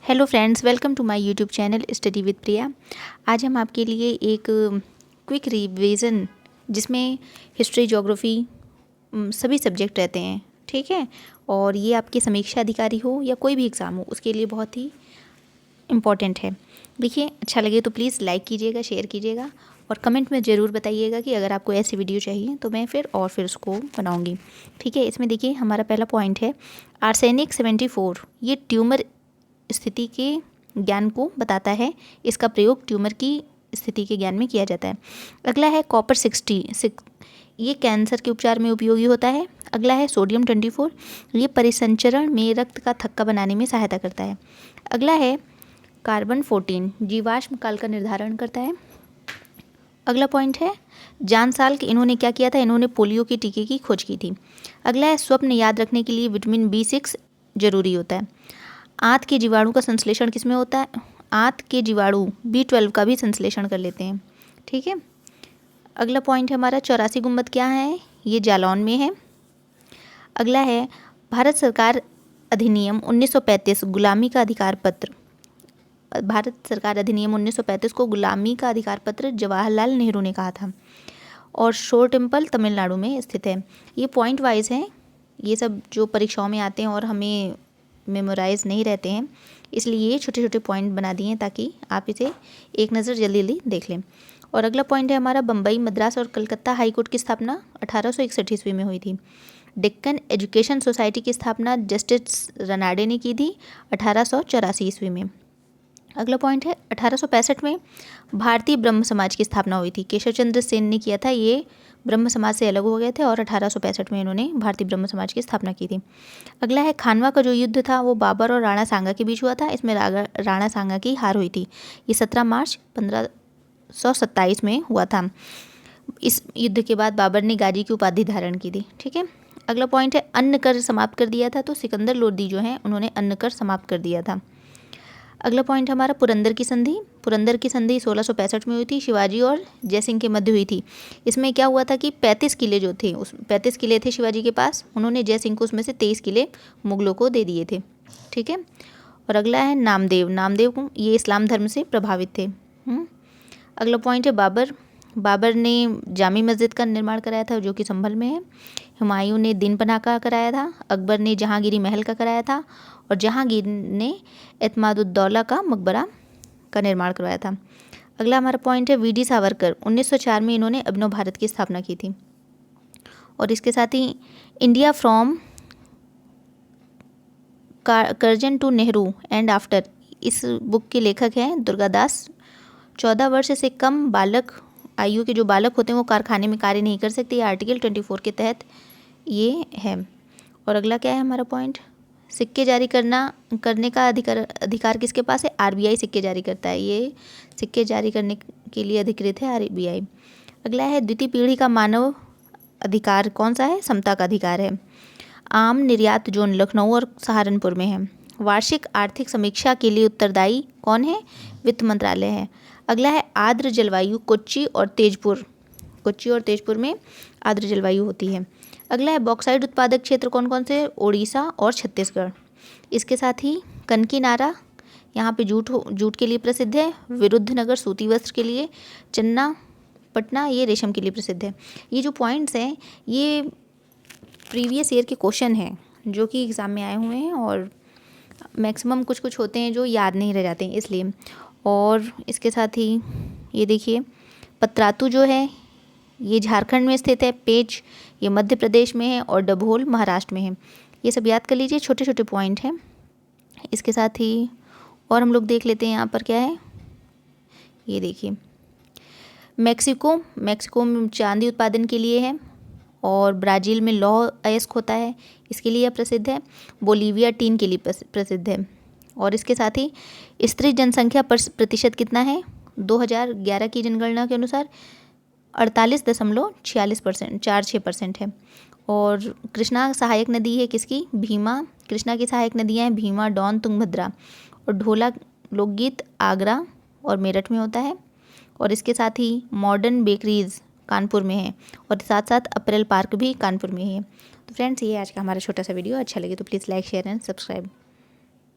Hello friends, welcome to my YouTube channel study with Priya. आज हम आपके लिए एक क्विक रिवीजन जिसमें हिस्ट्री, ज्योग्राफी सभी सब्जेक्ट रहते हैं, ठीक है। और ये आपके समीक्षा अधिकारी हो या कोई भी एग्ज़ाम हो, उसके लिए बहुत ही इम्पॉर्टेंट है। देखिए, अच्छा लगे तो प्लीज़ लाइक कीजिएगा, शेयर कीजिएगा और कमेंट में ज़रूर बताइएगा कि अगर आपको ऐसी वीडियो चाहिए तो मैं फिर उसको बनाऊँगी, ठीक है। इसमें देखिए, हमारा पहला पॉइंट है आर्सेनिक 74। ये ट्यूमर स्थिति के ज्ञान को बताता है। इसका प्रयोग ट्यूमर की स्थिति के ज्ञान में किया जाता है। अगला है कॉपर 66। ये कैंसर के उपचार में उपयोगी होता है। अगला है सोडियम 24। ये परिसंचरण में रक्त का थक्का बनाने में सहायता करता है। अगला है कार्बन 14। जीवाश्म काल का निर्धारण करता है। अगला पॉइंट है जॉन साल्क। इन्होंने क्या किया था? इन्होंने पोलियो के टीके की खोज की थी। अगला है स्वप्न याद रखने के लिए विटामिन B6 जरूरी होता है। आंत के जीवाणु का संश्लेषण किसमें होता है? आंत के जीवाणु B12 का भी संश्लेषण कर लेते हैं, ठीक है। अगला पॉइंट है हमारा 84 गुंबद क्या है? ये जालौन में है। अगला है भारत सरकार अधिनियम 1935 गुलामी का अधिकार पत्र। भारत सरकार अधिनियम 1935 को गुलामी का अधिकार पत्र जवाहरलाल नेहरू ने कहा था। और शोर टेम्पल तमिलनाडु में स्थित है। ये पॉइंट वाइज हैं, ये सब जो परीक्षाओं में आते हैं और हमें मेमोराइज नहीं रहते हैं, इसलिए ये छोटे छोटे पॉइंट बना दिए हैं ताकि आप इसे एक नज़र जल्दी जल्दी देख लें। और अगला पॉइंट है हमारा बम्बई, मद्रास और कलकत्ता हाई कोर्ट की स्थापना 1861 ईस्वी में हुई थी। डेक्कन एजुकेशन सोसाइटी की स्थापना जस्टिस रनाडे ने की थी 1884 ईस्वी में। अगला पॉइंट है 1865 में भारतीय ब्रह्म समाज की स्थापना हुई थी। केशव चंद्र सेन ने किया था। ये ब्रह्म समाज से अलग हो गए थे और 1865 में इन्होंने भारतीय ब्रह्म समाज की स्थापना की थी। अगला है खानवा का जो युद्ध था वो बाबर और राणा सांगा के बीच हुआ था। इसमें राणा सांगा की हार हुई थी। ये 17 मार्च 1527 में हुआ था। इस युद्ध के बाद बाबर ने गाजी की उपाधि धारण की थी, ठीक है। अगला पॉइंट है अन्न कर समाप्त कर दिया था। तो सिकंदर लोदी जो हैं उन्होंने अन्न कर समाप्त कर दिया था। अगला पॉइंट हमारा पुरंदर की संधि। पुरंदर की संधि 1665 में हुई थी। शिवाजी और जयसिंह के मध्य हुई थी। इसमें क्या हुआ था कि 35 किले जो थे, उस 35 किले थे शिवाजी के पास, उन्होंने जयसिंह को उसमें से 23 किले मुगलों को दे दिए थे, ठीक है। और अगला है नामदेव। नामदेव को ये इस्लाम धर्म से प्रभावित थे। अगला पॉइंट है बाबर। बाबर ने जामी मस्जिद का निर्माण कराया था जो कि संभल में है। हुमायूं ने दिन पनाह का कराया था। अकबर ने जहांगीरी महल का कराया था। और जहांगीर ने एतमादुद्दौला का मकबरा का निर्माण करवाया था। अगला हमारा पॉइंट है वीडी सावरकर। 1904 में इन्होंने अभिनव भारत की स्थापना की थी। और इसके साथ ही India from Curzon to Nehru and after, इस बुक के लेखक हैं दुर्गादास। 14 वर्ष से कम बालक आयु के जो बालक होते हैं वो कारखाने में कार्य नहीं कर सकते। ये आर्टिकल 24 के तहत ये है। और अगला क्या है हमारा पॉइंट? सिक्के जारी करने का अधिकार किसके पास है? RBI सिक्के जारी करता है। ये सिक्के जारी करने के लिए अधिकृत है RBI। अगला है द्वितीय पीढ़ी का मानव अधिकार कौन सा है? समता का अधिकार है। आम निर्यात जोन लखनऊ और सहारनपुर में है। वार्षिक आर्थिक समीक्षा के लिए उत्तरदायी कौन है? वित्त मंत्रालय है। अगला है आर्द्र जलवायु। कोच्चि और तेजपुर में आर्द्र जलवायु होती है। अगला है बॉक्साइट उत्पादक क्षेत्र कौन कौन से? ओडिशा और छत्तीसगढ़। इसके साथ ही कनकी नारा, यहाँ पे जूट के लिए प्रसिद्ध है। विरुद्धनगर सूती वस्त्र के लिए। चन्नापटना ये रेशम के लिए प्रसिद्ध है। ये जो पॉइंट्स हैं ये प्रीवियस ईयर के क्वेश्चन हैं जो कि एग्ज़ाम में आए हुए हैं और मैक्सिमम कुछ होते हैं जो याद नहीं रह जाते हैं इसलिए। और इसके साथ ही ये देखिए पतरातू जो है ये झारखंड में स्थित है। पेंच ये मध्य प्रदेश में है और डभोल महाराष्ट्र में है। ये सब याद कर लीजिए, छोटे छोटे पॉइंट हैं। इसके साथ ही और हम लोग देख लेते हैं यहाँ पर क्या है। ये देखिए मैक्सिको में चांदी उत्पादन के लिए है। और ब्राज़ील में लौह अयस्क होता है, इसके लिए प्रसिद्ध है। बोलीविया टीन के लिए प्रसिद्ध है। और इसके साथ ही स्त्री जनसंख्या पर प्रतिशत कितना है? 2011 की जनगणना के अनुसार 48.46% है। और कृष्णा सहायक नदी है किसकी? भीमा। कृष्णा की सहायक नदियाँ हैं भीमा, डॉन, तुंगभद्रा। और ढोला लोकगीत आगरा और मेरठ में होता है। और इसके साथ ही मॉडर्न बेकरीज कानपुर में है। और साथ साथ अप्रैल पार्क भी कानपुर में ही है। तो फ्रेंड्स, ये आज का हमारा छोटा सा वीडियो। अच्छा लगे तो please like, share and subscribe.